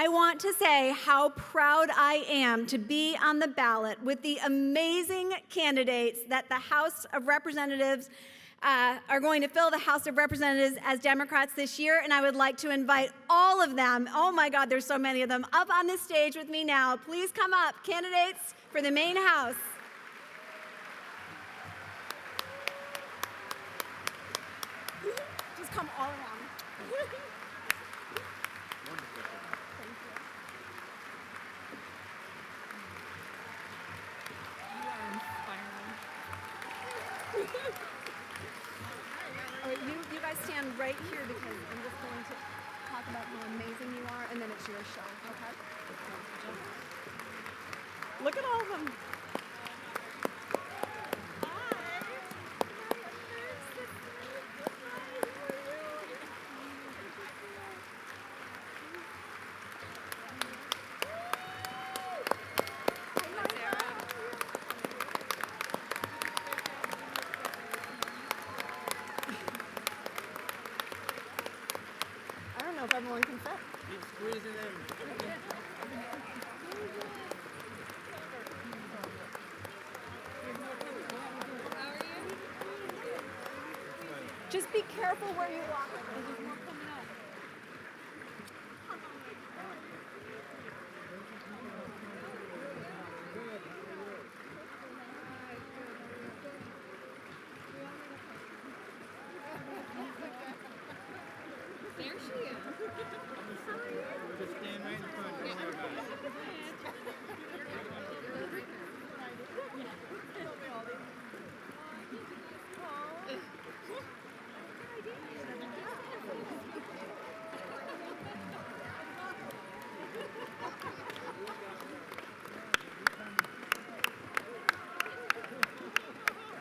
I want to say how proud I am to be on the ballot with the amazing candidates that the House of Representatives are going to fill the House of Representatives as Democrats this year, and I would like to invite all of them, oh my God, there's so many of them, up on the stage with me now. Please come up, candidates for the Maine House. Just come all around. You guys stand right here because I'm just going to talk about how amazing you are, and then it's your show, okay? Look at all of them. If everyone can fit. Keep squeezing in. Just be careful where you walk. There's more coming up. There she is. Just stand right in front. Don't worry about it.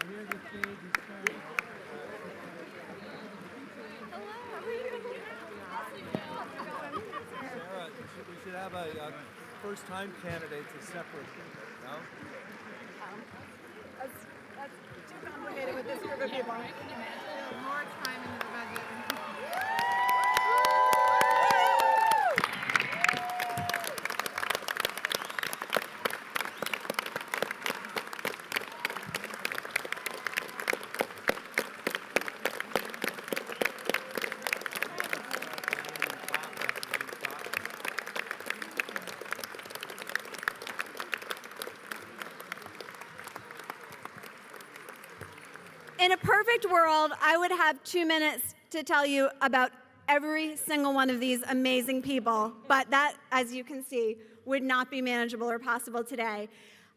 Here's the stage. Sarah, we should have a first-time candidate to separate them, no? That's too complicated with this group of people. More time in the budget. In a perfect world, I would have 2 minutes to tell you about every single one of these amazing people, but that, as you can see, would not be manageable or possible today.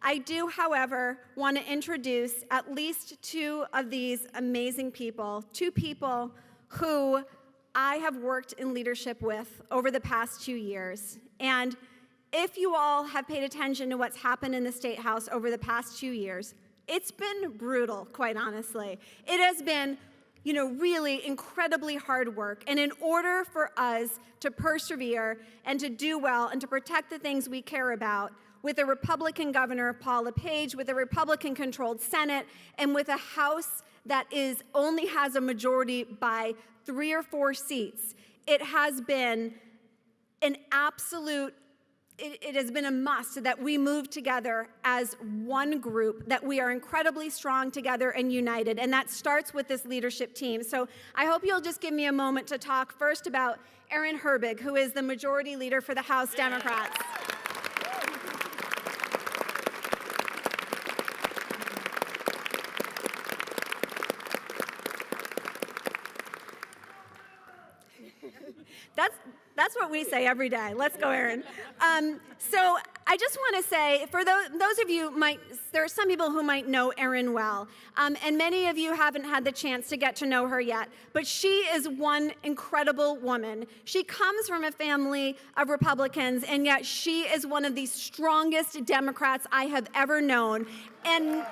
I do, however, want to introduce at least 2 of these amazing people, 2 people who I have worked in leadership with over the past 2 years. And if you all have paid attention to what's happened in the State House over the past 2 years, it's been brutal, quite honestly. It has been, really incredibly hard work. And in order for us to persevere and to do well and to protect the things we care about, with a Republican governor, Paul LePage, with a Republican-controlled Senate, and with a House that only has a majority by 3 or 4 seats, it has been an absolute it has been a must that we move together as one group, that we are incredibly strong together and united, and that starts with this leadership team. So I hope you'll just give me a moment to talk first about Aaron Herbig, who is the majority leader for the House Democrats. That's what we say every day. Let's go, Aaron. So I just want to say, for those of you there are some people who might know Erin well, and many of you haven't had the chance to get to know her yet, but she is one incredible woman. She comes from a family of Republicans, and yet she is one of the strongest Democrats I have ever known. And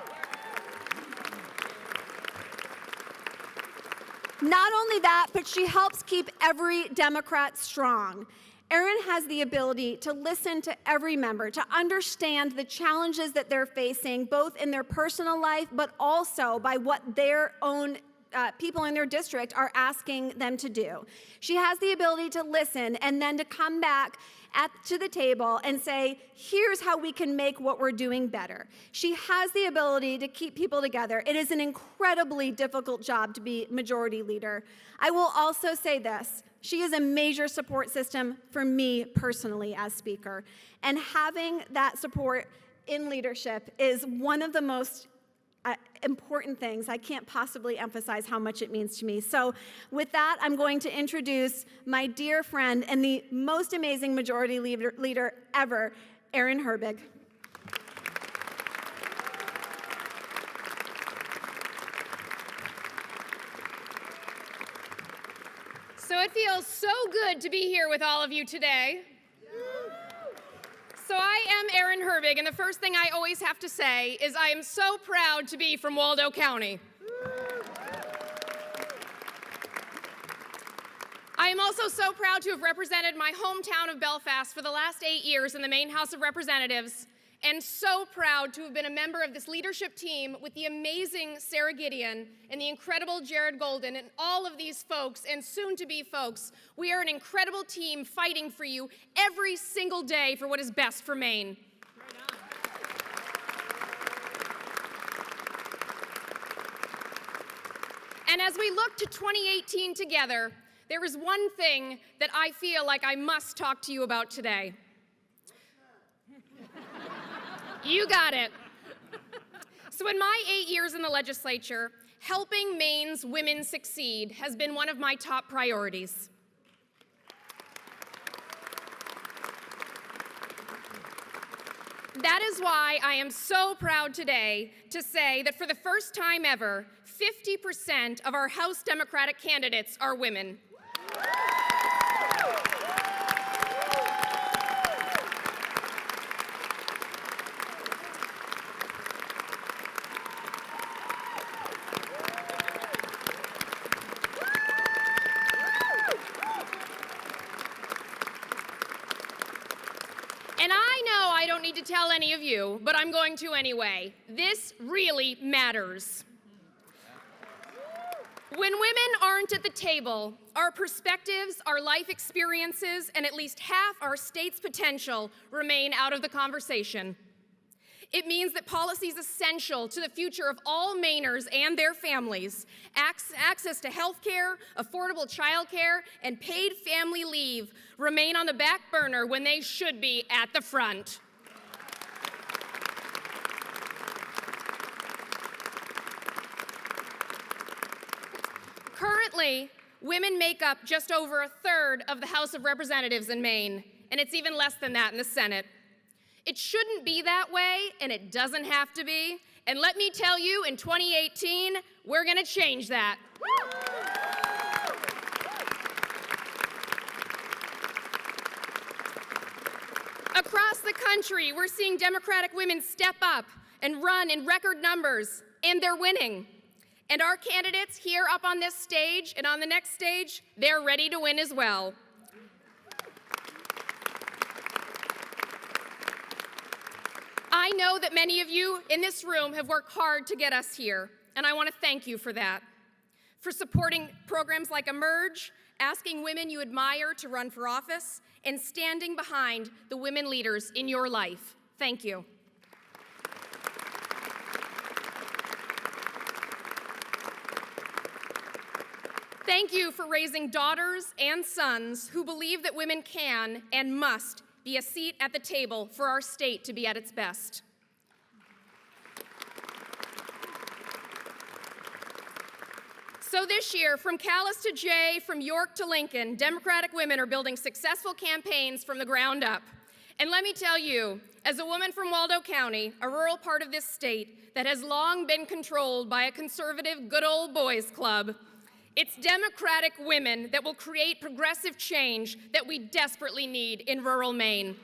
not only that, but she helps keep every Democrat strong. Erin has the ability to listen to every member, to understand the challenges that they're facing, both in their personal life, but also by what their own people in their district are asking them to do. She has the ability to listen and then to come back to the table and say, here's how we can make what we're doing better. She has the ability to keep people together. It is an incredibly difficult job to be majority leader. I will also say this. She is a major support system for me personally as Speaker. And having that support in leadership is one of the most important things. I can't possibly emphasize how much it means to me. So with that, I'm going to introduce my dear friend and the most amazing majority leader ever, Erin Herbig. So it feels so good to be here with all of you today. So I am Erin Herbig, and the first thing I always have to say is I am so proud to be from Waldo County. I am also so proud to have represented my hometown of Belfast for the last 8 years in the Maine House of Representatives, and so proud to have been a member of this leadership team with the amazing Sarah Gideon and the incredible Jared Golden and all of these folks and soon-to-be folks. We are an incredible team fighting for you every single day for what is best for Maine. And as we look to 2018 together, there is one thing that I feel like I must talk to you about today. You got it. So in my 8 years in the legislature, helping Maine's women succeed has been one of my top priorities. That is why I am so proud today to say that for the first time ever, 50% of our House Democratic candidates are women. And I know I don't need to tell any of you, but I'm going to anyway. This really matters. When women aren't at the table, our perspectives, our life experiences, and at least half our state's potential remain out of the conversation. It means that policies essential to the future of all Mainers and their families, access to health care, affordable child care, and paid family leave, remain on the back burner when they should be at the front. Currently, women make up just over a third of the House of Representatives in Maine, and it's even less than that in the Senate. It shouldn't be that way, and it doesn't have to be. And let me tell you, in 2018, we're going to change that. Across the country, we're seeing Democratic women step up and run in record numbers, and they're winning. And our candidates here up on this stage and on the next stage, they're ready to win as well. I know that many of you in this room have worked hard to get us here, and I want to thank you for that. For supporting programs like Emerge, asking women you admire to run for office, and standing behind the women leaders in your life. Thank you. Thank you for raising daughters and sons who believe that women can and must be a seat at the table for our state to be at its best. So this year, from Calais to Jay, from York to Lincoln, Democratic women are building successful campaigns from the ground up. And let me tell you, as a woman from Waldo County, a rural part of this state that has long been controlled by a conservative good old boys club, it's Democratic women that will create progressive change that we desperately need in rural Maine.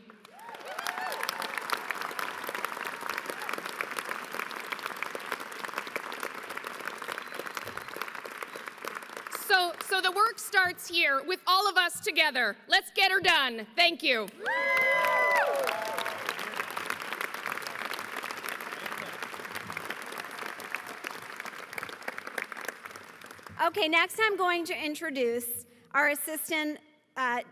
So the work starts here with all of us together. Let's get her done. Thank you. Okay, next I'm going to introduce our assistant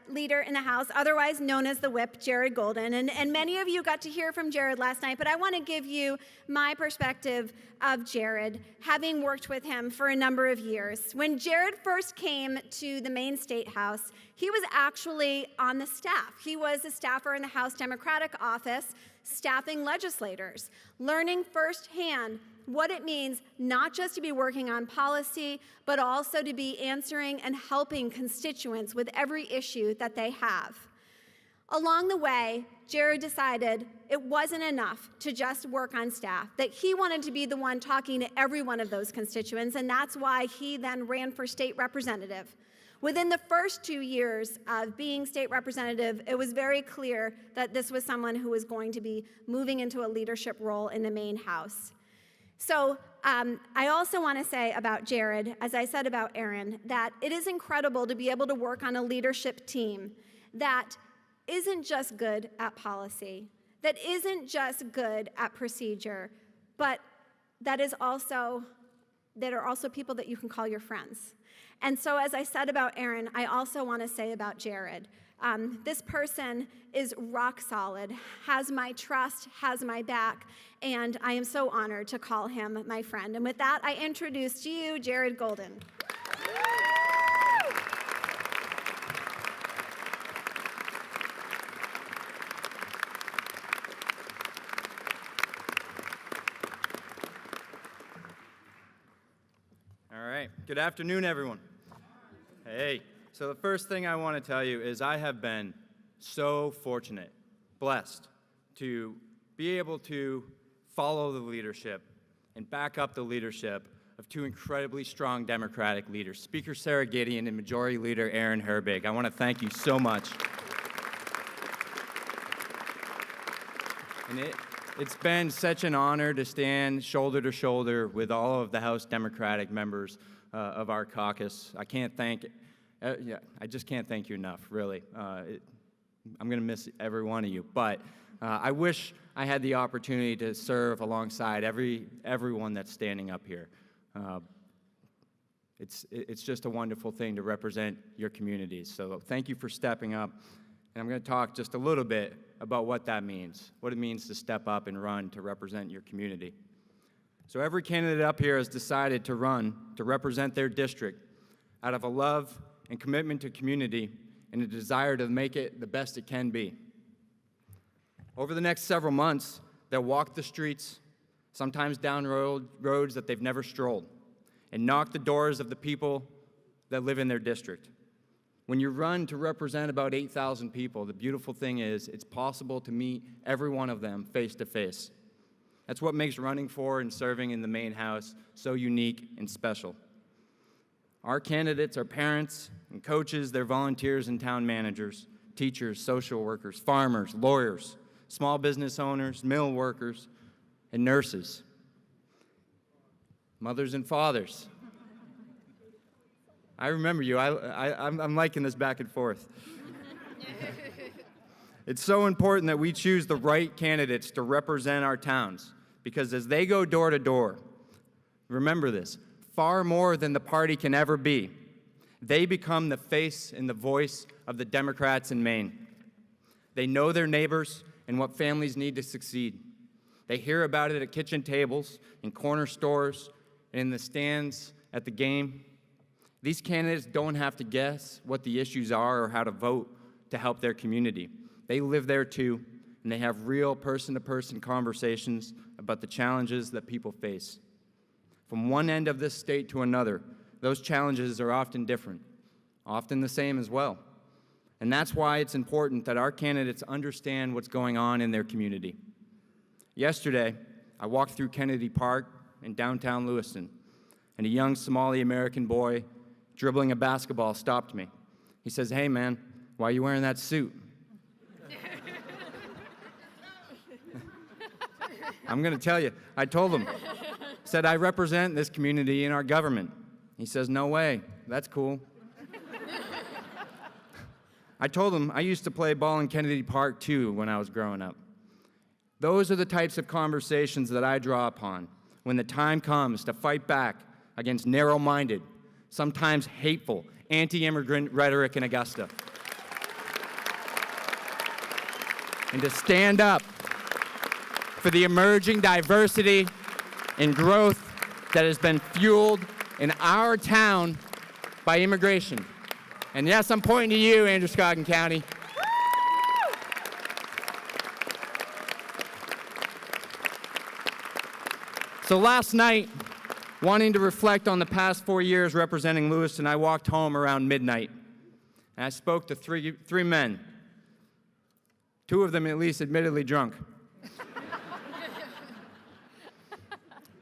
leader in the House, otherwise known as the whip, Jared Golden. And many of you got to hear from Jared last night, but I want to give you my perspective of Jared, having worked with him for a number of years. When Jared first came to the Maine State House, he was actually on the staff. He was a staffer in the House Democratic office, staffing legislators, learning firsthand what it means not just to be working on policy, but also to be answering and helping constituents with every issue that they have. Along the way, Jared decided it wasn't enough to just work on staff, that he wanted to be the one talking to every one of those constituents, and that's why he then ran for state representative. Within the first 2 years of being state representative, it was very clear that this was someone who was going to be moving into a leadership role in the Maine House. So I also want to say about Jared, as I said about Aaron, that it is incredible to be able to work on a leadership team that isn't just good at policy, that isn't just good at procedure, but that are also people that you can call your friends. And so as I said about Aaron, I also want to say about Jared. This person is rock solid, has my trust, has my back, and I am so honored to call him my friend. And with that, I introduce to you Jared Golden. All right. Good afternoon, everyone. Hey. So the first thing I want to tell you is I have been so fortunate, blessed, to be able to follow the leadership and back up the leadership of two incredibly strong Democratic leaders, Speaker Sarah Gideon and Majority Leader Aaron Herbig. I want to thank you so much. And it's been such an honor to stand shoulder to shoulder with all of the House Democratic members of our caucus. I just can't thank you enough, really. I'm going to miss every one of you, but I wish I had the opportunity to serve alongside everyone that's standing up here. It's just a wonderful thing to represent your communities. So thank you for stepping up, and I'm going to talk just a little bit about what that means, what it means to step up and run to represent your community. So every candidate up here has decided to run to represent their district out of a love and commitment to community and a desire to make it the best it can be. Over the next several months, they'll walk the streets, sometimes down roads that they've never strolled, and knock the doors of the people that live in their district. When you run to represent about 8,000 people, the beautiful thing is it's possible to meet every one of them face to face. That's what makes running for and serving in the Maine House so unique and special. Our candidates are parents and coaches, they're volunteers and town managers, teachers, social workers, farmers, lawyers, small business owners, mill workers, and nurses, mothers and fathers. I remember you. I'm liking this back and forth. It's so important that we choose the right candidates to represent our towns, because as they go door to door, remember this, far more than the party can ever be, they become the face and the voice of the Democrats in Maine. They know their neighbors and what families need to succeed. They hear about it at kitchen tables, in corner stores, and in the stands at the game. These candidates don't have to guess what the issues are or how to vote to help their community. They live there too, and they have real person-to-person conversations about the challenges that people face. From one end of this state to another, those challenges are often different, often the same as well. And that's why it's important that our candidates understand what's going on in their community. Yesterday, I walked through Kennedy Park in downtown Lewiston, and a young Somali-American boy dribbling a basketball stopped me. He says, "Hey man, why are you wearing that suit?" I'm going to tell you, I told him, said, "I represent this community in our government." He says, "No way, that's cool." I told him I used to play ball in Kennedy Park too when I was growing up. Those are the types of conversations that I draw upon when the time comes to fight back against narrow-minded, sometimes hateful, anti-immigrant rhetoric in Augusta. And to stand up for the emerging diversity and growth that has been fueled in our town by immigration. And yes, I'm pointing to you, Androscoggin County. So last night, wanting to reflect on the past 4 years representing Lewiston, I walked home around midnight. And I spoke to three men, two of them at least admittedly drunk.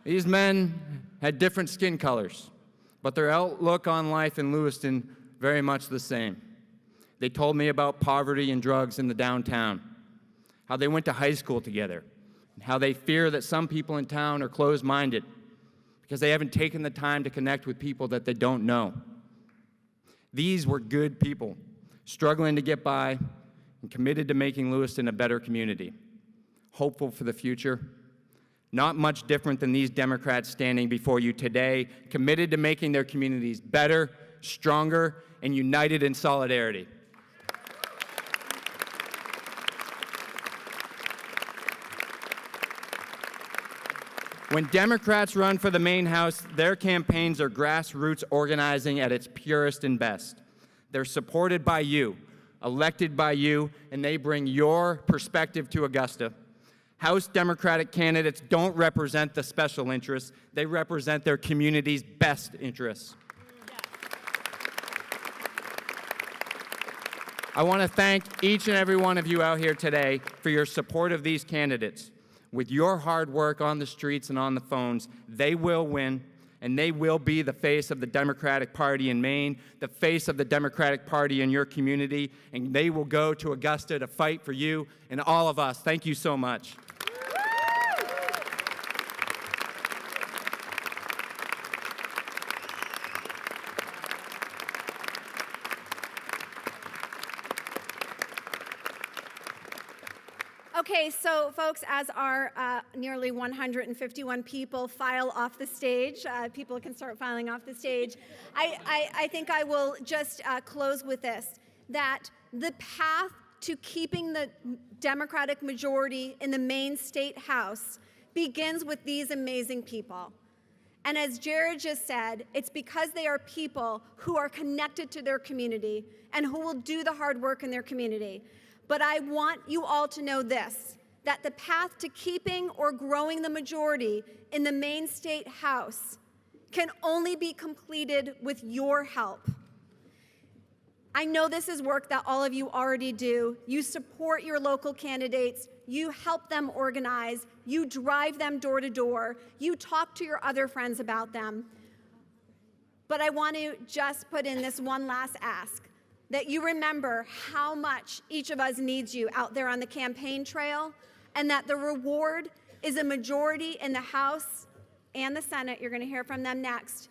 These men had different skin colors, but their outlook on life in Lewiston very much the same. They told me about poverty and drugs in the downtown, how they went to high school together, and how they fear that some people in town are closed-minded because they haven't taken the time to connect with people that they don't know. These were good people, struggling to get by and committed to making Lewiston a better community, hopeful for the future. Not much different than these Democrats standing before you today, committed to making their communities better, stronger, and united in solidarity. When Democrats run for the Maine House, their campaigns are grassroots organizing at its purest and best. They're supported by you, elected by you, and they bring your perspective to Augusta. House Democratic candidates don't represent the special interests. They represent their community's best interests. I want to thank each and every one of you out here today for your support of these candidates. With your hard work on the streets and on the phones, they will win, and they will be the face of the Democratic Party in Maine, the face of the Democratic Party in your community, and they will go to Augusta to fight for you and all of us. Thank you so much. Okay, so folks, as our nearly 151 people file off the stage, people can start filing off the stage, I think I will just close with this, that the path to keeping the Democratic majority in the Maine State House begins with these amazing people. And as Jared just said, it's because they are people who are connected to their community and who will do the hard work in their community. But I want you all to know this, that the path to keeping or growing the majority in the Maine State House can only be completed with your help. I know this is work that all of you already do. You support your local candidates, you help them organize, you drive them door to door, you talk to your other friends about them. But I want to just put in this one last ask, that you remember how much each of us needs you out there on the campaign trail, and that the reward is a majority in the House and the Senate, you're going to hear from them next,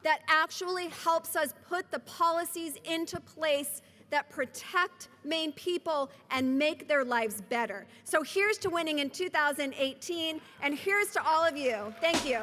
that actually helps us put the policies into place that protect Maine people and make their lives better. So here's to winning in 2018, and here's to all of you. Thank you.